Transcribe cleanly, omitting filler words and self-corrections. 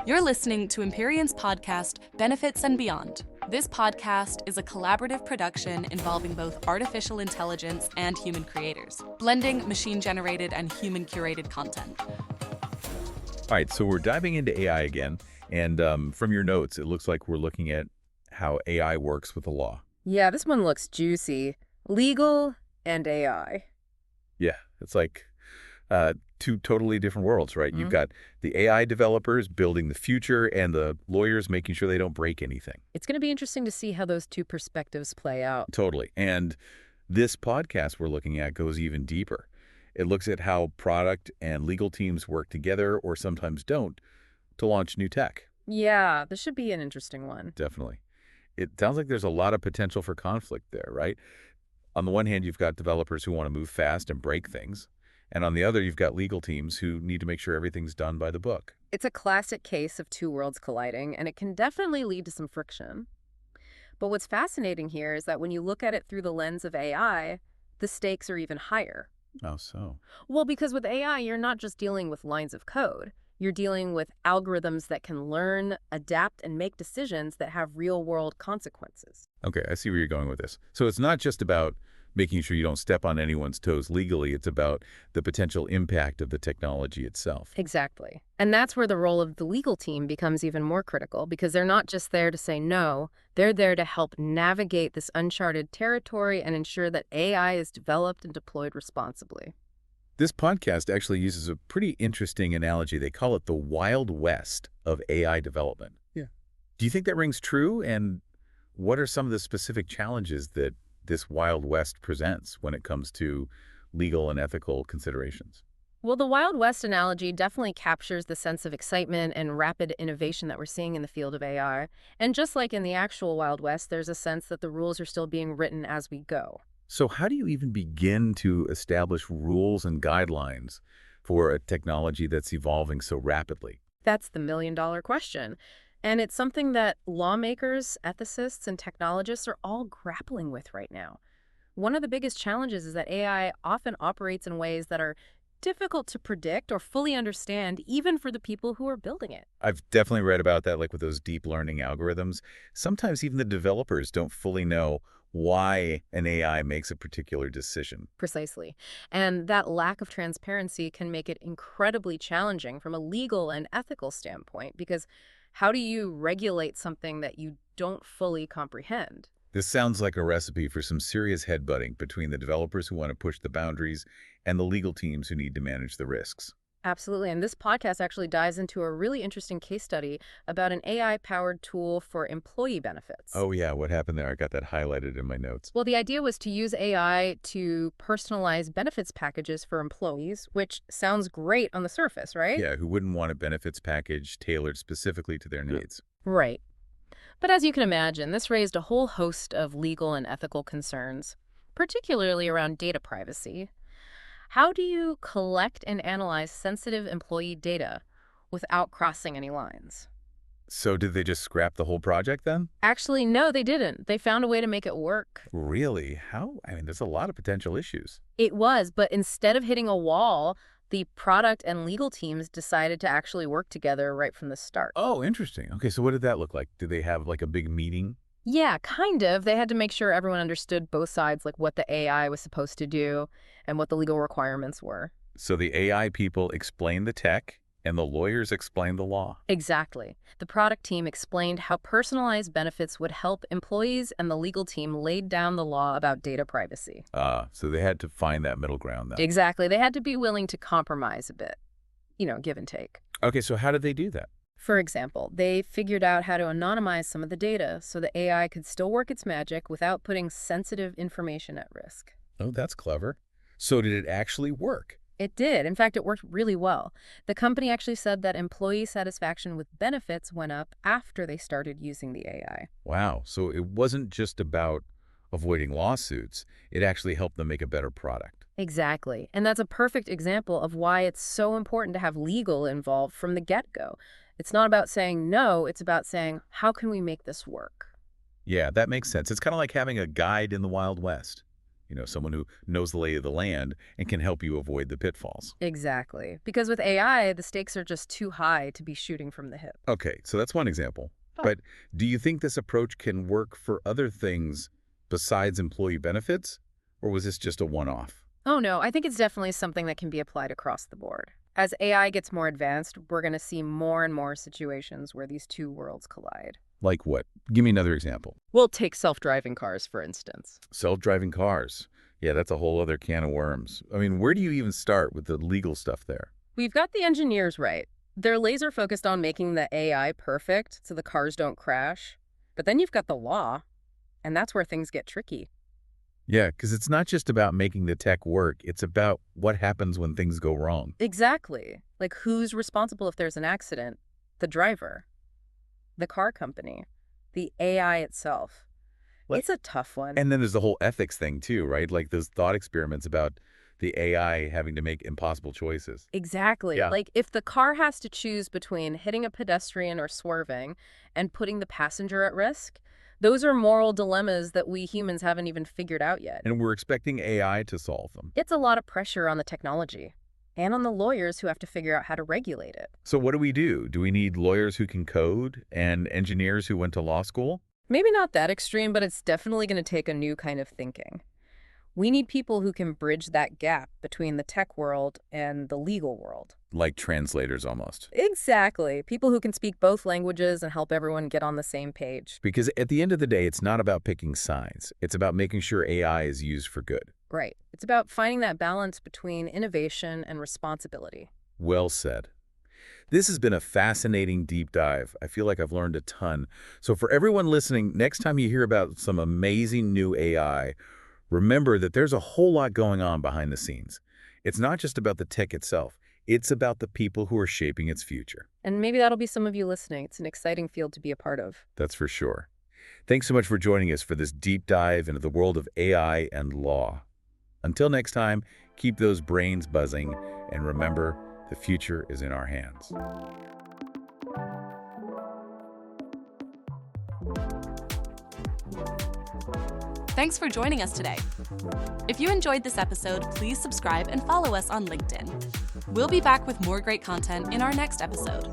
You're listening to Empyrion's podcast, Benefits and Beyond. This podcast is a collaborative production involving both artificial intelligence and human creators, blending machine-generated and human-curated content. All right, so we're diving into AI again, and from your notes, it looks like we're looking at how AI works with the law. Yeah, this one looks juicy. Legal and AI. Yeah, it's like two totally different worlds, right? You've got the AI developers building the future and the lawyers making sure they don't break anything. It's going to be interesting to see how those two perspectives play out. Totally. And this podcast we're looking at goes even deeper. It looks at how product and legal teams work together, or sometimes don't, to launch new tech. Yeah, this should be an interesting one. Definitely. It sounds like there's a lot of potential for conflict there, right? On the one hand, you've got developers who want to move fast and break things. And on the other, you've got legal teams who need to make sure everything's done by the book. It's a classic case of two worlds colliding, and it can definitely lead to some friction. But what's fascinating here is that when you look at it through the lens of AI, the stakes are even higher. Oh, so? Well, because with AI, you're not just dealing with lines of code. You're dealing with algorithms that can learn, adapt, and make decisions that have real-world consequences. Okay, I see where you're going with this. So it's not just about making sure you don't step on anyone's toes legally. It's about the potential impact of the technology itself. Exactly. And that's where the role of the legal team becomes even more critical, because they're not just there to say no, they're there to help navigate this uncharted territory and ensure that AI is developed and deployed responsibly. This podcast actually uses a pretty interesting analogy. They call it the Wild West of AI development. Yeah. Do you think that rings true? And what are some of the specific challenges that this Wild West presents when it comes to legal and ethical considerations? Well, the Wild West analogy definitely captures the sense of excitement and rapid innovation that we're seeing in the field of AI. And just like in the actual Wild West, there's a sense that the rules are still being written as we go. So how do you even begin to establish rules and guidelines for a technology that's evolving so rapidly? That's the million-dollar question. And it's something that lawmakers, ethicists, and technologists are all grappling with right now. One of the biggest challenges is that AI often operates in ways that are difficult to predict or fully understand, even for the people who are building it. I've definitely read about that, like with those deep learning algorithms. Sometimes even the developers don't fully know why an AI makes a particular decision. Precisely. And that lack of transparency can make it incredibly challenging from a legal and ethical standpoint, because how do you regulate something that you don't fully comprehend? This sounds like a recipe for some serious headbutting between the developers who want to push the boundaries and the legal teams who need to manage the risks. Absolutely. And this podcast actually dives into a really interesting case study about an AI-powered tool for employee benefits. Oh, yeah. What happened there? I got that highlighted in my notes. Well, the idea was to use AI to personalize benefits packages for employees, which sounds great on the surface, right? Yeah, who wouldn't want a benefits package tailored specifically to their needs? Right. But as you can imagine, this raised a whole host of legal and ethical concerns, particularly around data privacy. How do you collect and analyze sensitive employee data without crossing any lines? So did they just scrap the whole project then? Actually, no, they didn't. They found a way to make it work. Really? How? I mean, there's a lot of potential issues. It was, but instead of hitting a wall, the product and legal teams decided to actually work together right from the start. Oh, interesting. Okay, so what did that look like? Did they have like a big meeting? Yeah, kind of. They had to make sure everyone understood both sides, like what the AI was supposed to do and what the legal requirements were. So the AI people explained the tech and the lawyers explained the law. Exactly. The product team explained how personalized benefits would help employees, and the legal team laid down the law about data privacy. So they had to find that middle ground then. Exactly. They had to be willing to compromise a bit, give and take. Okay, so how did they do that? For example, they figured out how to anonymize some of the data so the AI could still work its magic without putting sensitive information at risk. Oh, that's clever. So did it actually work? It did. In fact, it worked really well. The company actually said that employee satisfaction with benefits went up after they started using the AI. Wow. So it wasn't just about avoiding lawsuits. It actually helped them make a better product. Exactly. And that's a perfect example of why it's so important to have legal involved from the get-go. It's not about saying no, it's about saying, how can we make this work? Yeah, that makes sense. It's kind of like having a guide in the Wild West. someone who knows the lay of the land and can help you avoid the pitfalls. Exactly. Because with AI, the stakes are just too high to be shooting from the hip. Okay, so that's one example. Oh. But do you think this approach can work for other things besides employee benefits, or was this just a one-off? Oh, no, I think it's definitely something that can be applied across the board. As AI gets more advanced, we're going to see more and more situations where these two worlds collide. Like what? Give me another example. We'll take self-driving cars, for instance. Self-driving cars. Yeah, that's a whole other can of worms. I mean, where do you even start with the legal stuff there? We've got the engineers right. They're laser focused on making the AI perfect so the cars don't crash. But then you've got the law, and that's where things get tricky. Yeah, because it's not just about making the tech work. It's about what happens when things go wrong. Exactly. Like who's responsible if there's an accident? The driver, the car company, the AI itself. It's a tough one. And then there's the whole ethics thing too, right? Like those thought experiments about the AI having to make impossible choices. Exactly. Yeah. Like if the car has to choose between hitting a pedestrian or swerving and putting the passenger at risk, those are moral dilemmas that we humans haven't even figured out yet. And we're expecting AI to solve them. It's a lot of pressure on the technology and on the lawyers who have to figure out how to regulate it. So what do we do? Do we need lawyers who can code and engineers who went to law school? Maybe not that extreme, but it's definitely going to take a new kind of thinking. We need people who can bridge that gap between the tech world and the legal world. Like translators almost. Exactly. People who can speak both languages and help everyone get on the same page. Because at the end of the day, it's not about picking sides. It's about making sure AI is used for good. Right. It's about finding that balance between innovation and responsibility. Well said. This has been a fascinating deep dive. I feel like I've learned a ton. So for everyone listening, next time you hear about some amazing new AI, remember that there's a whole lot going on behind the scenes. It's not just about the tech itself. It's about the people who are shaping its future. And maybe that'll be some of you listening. It's an exciting field to be a part of. That's for sure. Thanks so much for joining us for this deep dive into the world of AI and law. Until next time, keep those brains buzzing, and remember, the future is in our hands. Thanks for joining us today. If you enjoyed this episode, please subscribe and follow us on LinkedIn. We'll be back with more great content in our next episode.